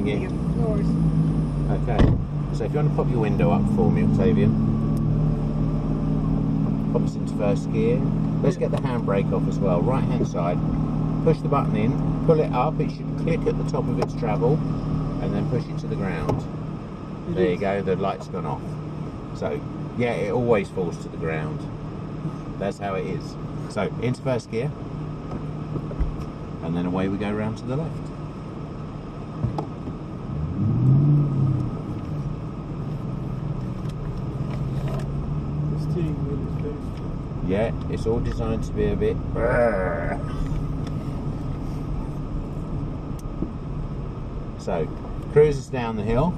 Thank you. No worries. Okay, so if you want to pop your window up for me, Octavian. Pop us into first gear. Let's get the handbrake off as well. Right hand side. Push the button in, pull it up. It should click at the top of its travel, and then push it to the ground. There you go, the light's gone off. So, yeah, it always falls to the ground. That's how it is. So, into first gear, and then away we go round to the left. Yeah, it's all designed to be a bit... So, cruises down the hill.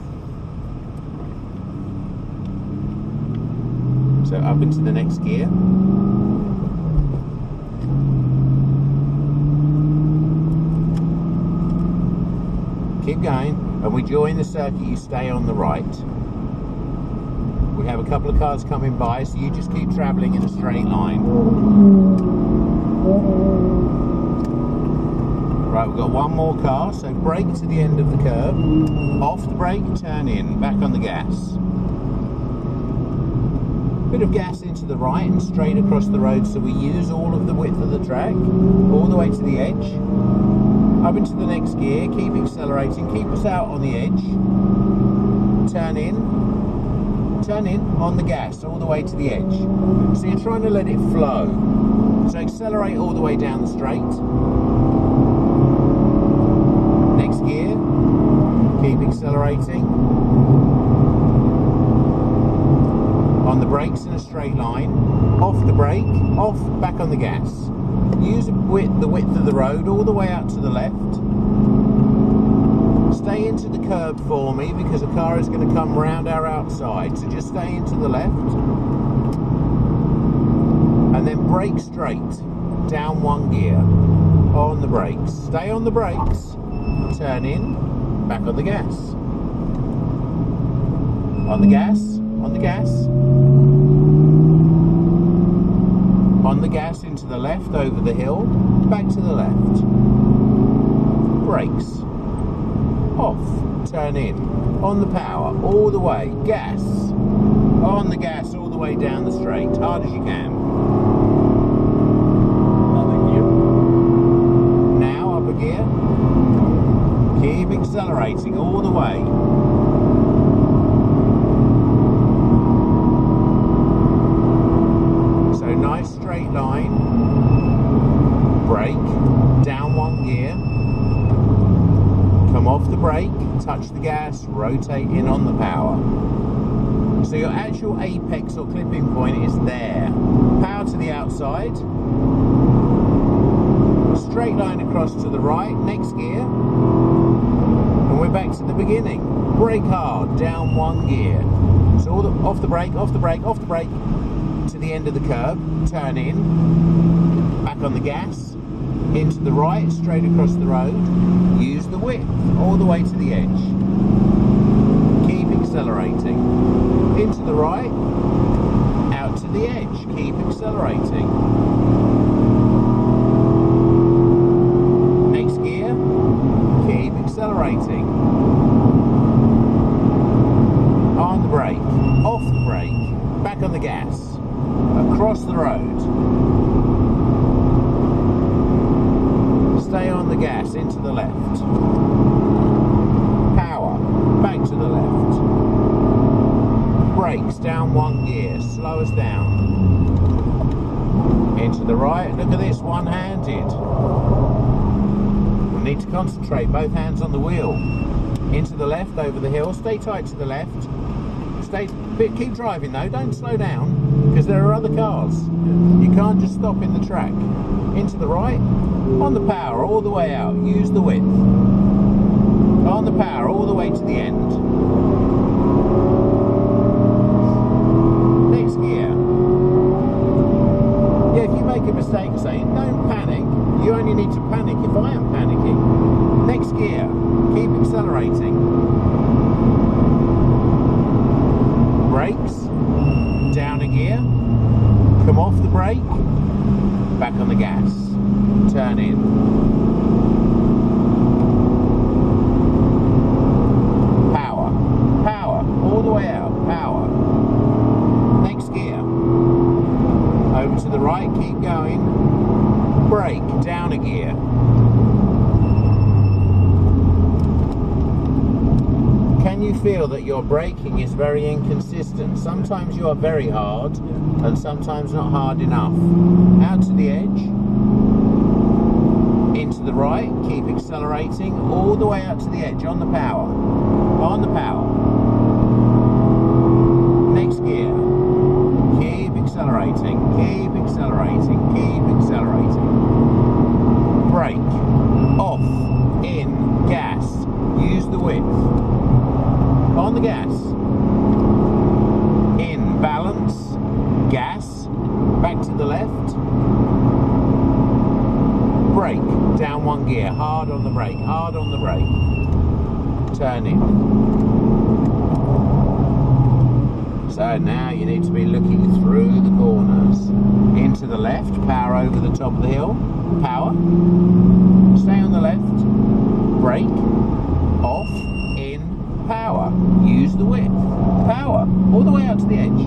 So up into the next gear. Keep going, and we join the circuit, you stay on the right. We have a couple of cars coming by, so you just keep travelling in a straight line. Right, we've got one more car, so brake to the end of the curb, off the brake, turn in, back on the gas. Bit of gas into the right and straight across the road, so we use all of the width of the track, all the way to the edge. Up into the next gear, keep accelerating, keep us out on the edge. Turn in on the gas, all the way to the edge. So you're trying to let it flow. So accelerate all the way down the straight. Next gear, keep accelerating. On the brakes in a straight line, off the brake, off, back on the gas. Use the width of the road all the way out to the left. Stay into the curb for me because a car is going to come round our outside, so just stay into the left. And then brake straight, down one gear, on the brakes. Stay on the brakes, turn in, back on the gas. On the gas, on the gas. On the gas into the left, over the hill, back to the left. Brakes. Off, turn in. On the power, all the way, gas. On the gas, all the way down the straight, hard as you can. Upper gear. Now, upper gear. Keep accelerating all the way. Nice straight line, brake, down one gear, come off the brake, touch the gas, rotate in on the power. So your actual apex or clipping point is there. Power to the outside, straight line across to the right, next gear, and we're back to the beginning. Brake hard, down one gear. So all off the brake, off the brake, off the brake, to the end of the curb, turn in, back on the gas, into the right, straight across the road, use the width, all the way to the edge. Keep accelerating, into the right, out to the edge, keep accelerating. Next gear, keep accelerating. On the brake, off the brake, back on the gas. Across the road. Stay on the gas, into the left. Power, back to the left. Brakes, down one gear, slow us down. Into the right, look at this, one-handed. We need to concentrate, both hands on the wheel. Into the left, over the hill, stay tight to the left. Keep driving though, don't slow down, because there are other cars. You can't just stop in the track. Into the right, on the power, all the way out, use the width. On the power, all the way to the end. Next gear. Yeah, if you make a mistake saying, don't panic, you only need to panic if I am panicking. Next gear, keep accelerating. Brakes, down a gear, come off the brake, back on the gas, turn in. Can you feel that your braking is very inconsistent? Sometimes you are very hard and sometimes not hard enough. Out to the edge, into the right, keep accelerating all the way out to the edge on the power. On the power. Next gear. Keep accelerating, keep accelerating, keep accelerating. Brake, off, in, gas, use the width. On the gas, in, balance, gas, back to the left, brake, down one gear, hard on the brake, hard on the brake, turn in. So now you need to be looking through the corners. Into the left, power over the top of the hill, power, stay on the left, brake, off, in, power, use the width, power, all the way out to the edge.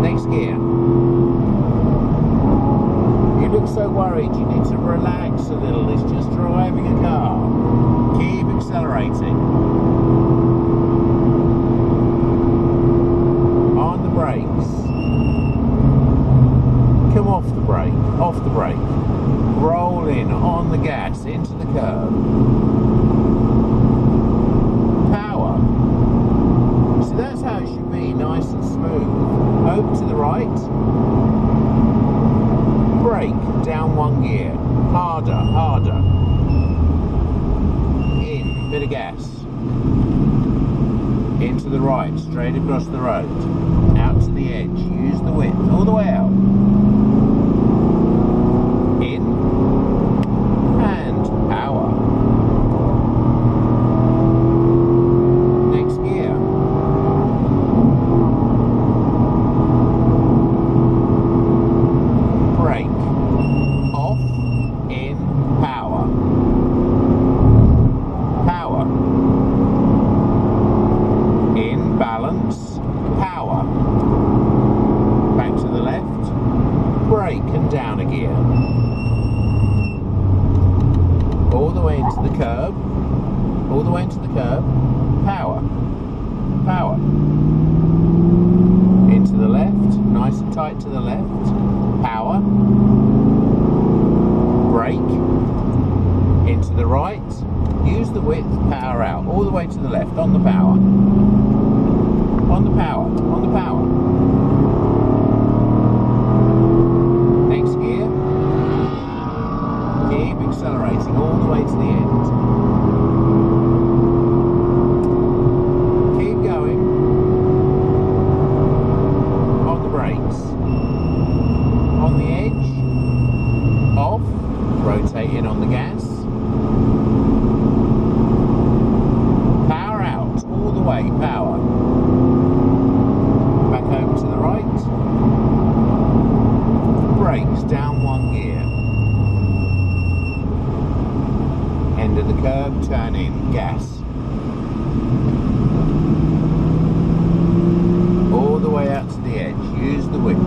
Next gear. You look so worried, you need to relax a little, it's just driving a car. Keep accelerating. On the brakes. Come off the brake, off the brake. Roll in on the gas, into the curb. Power. So that's how it should be, nice and smooth. Over to the right. Brake, down one gear. Harder, harder. In, bit of gas. Into the right, straight across the road. Out to the edge, use the width, all the way out. In, and power. Next gear. Brake, off, in, power. Power. In, balance, power. Back to the left, brake and down a gear. All the way into the curb, all the way into the curb, power, power. Into the left, nice and tight to the left, power. Brake, into the right, use the width, power out, all the way to the left, on the power. On the power, on the power. Next gear. Keep accelerating all the way to the end. Keep going. On the brakes. On the edge. Off. Rotate in on the gas. Power out all the way, power. Back over to the right. Brakes down one gear. End of the curve, turn in, gas. All the way out to the edge, use the width.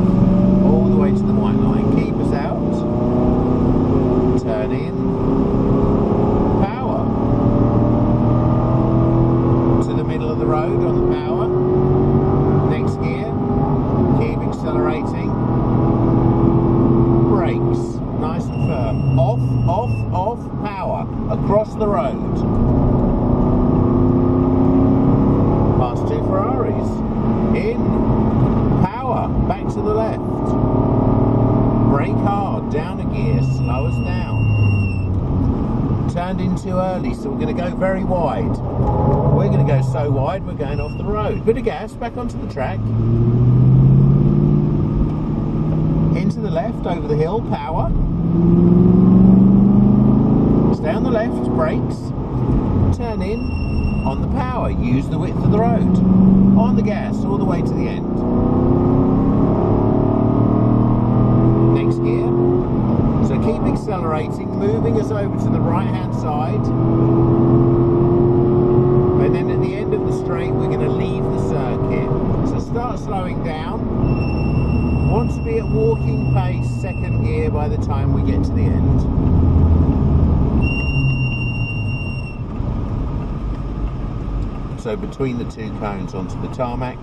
All the way to the white line, keep us out. Turn in. Power. To the middle of the road on the power. Next gear. Keep accelerating. Brakes. Nice and firm. Off, off, off. Power. Across the road. Past two Ferraris. In. Power. Back to the left. Brake hard. Down a gear. Slow us down. Turned in too early, so we're going to go very wide. We're going to go so wide, we're going off the road. Bit of gas, back onto the track. Into the left, over the hill, power. Stay on the left, brakes. Turn in, on the power, use the width of the road. On the gas, all the way to the end. Next gear. So keep accelerating, moving us over to the right hand side. And then at the end of the straight we're going to leave the circuit. So start slowing down. Want to be at walking pace, second gear by the time we get to the end. So between the two cones onto the tarmac,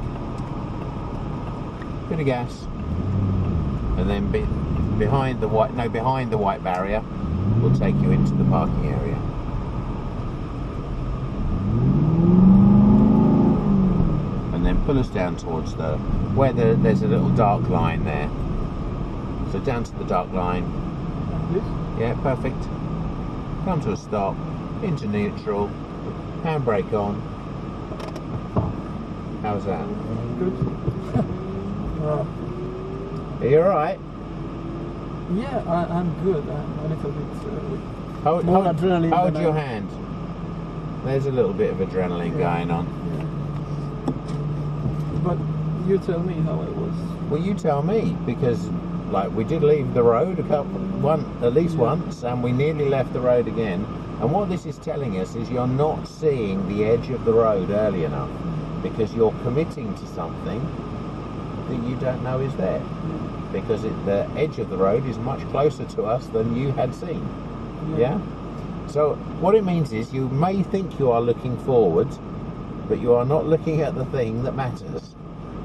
bit of gas, and then behind the white barrier will take you into the parking area. And then pull us down towards where there's a little dark line there. So down to the dark line. Yeah, perfect. Come to a stop, into neutral, handbrake on. How's that? Good. Are you alright? Yeah, I'm good. I'm a little bit Hold adrenaline. Hold your hand. There's a little bit of adrenaline going on. Yeah. But you tell me how it was. Well, you tell me, because like we did leave the road at least once, and we nearly left the road again. And what this is telling us is you're not seeing the edge of the road early enough, because you're committing to something that you don't know is there, because the edge of the road is much closer to us than you had seen. Yeah? So what it means is you may think you are looking forward, but you are not looking at the thing that matters.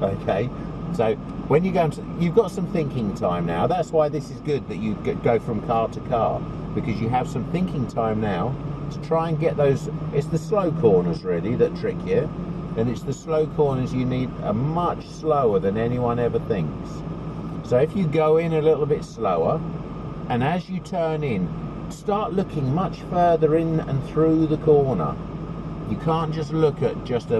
Okay? So when you go into, you've got some thinking time now. That's why this is good that you go from car to car, because you have some thinking time now to try and get those. It's the slow corners really that trick you, and it's the slow corners you need are much slower than anyone ever thinks. So if you go in a little bit slower, and as you turn in, start looking much further in and through the corner. You can't just look at just a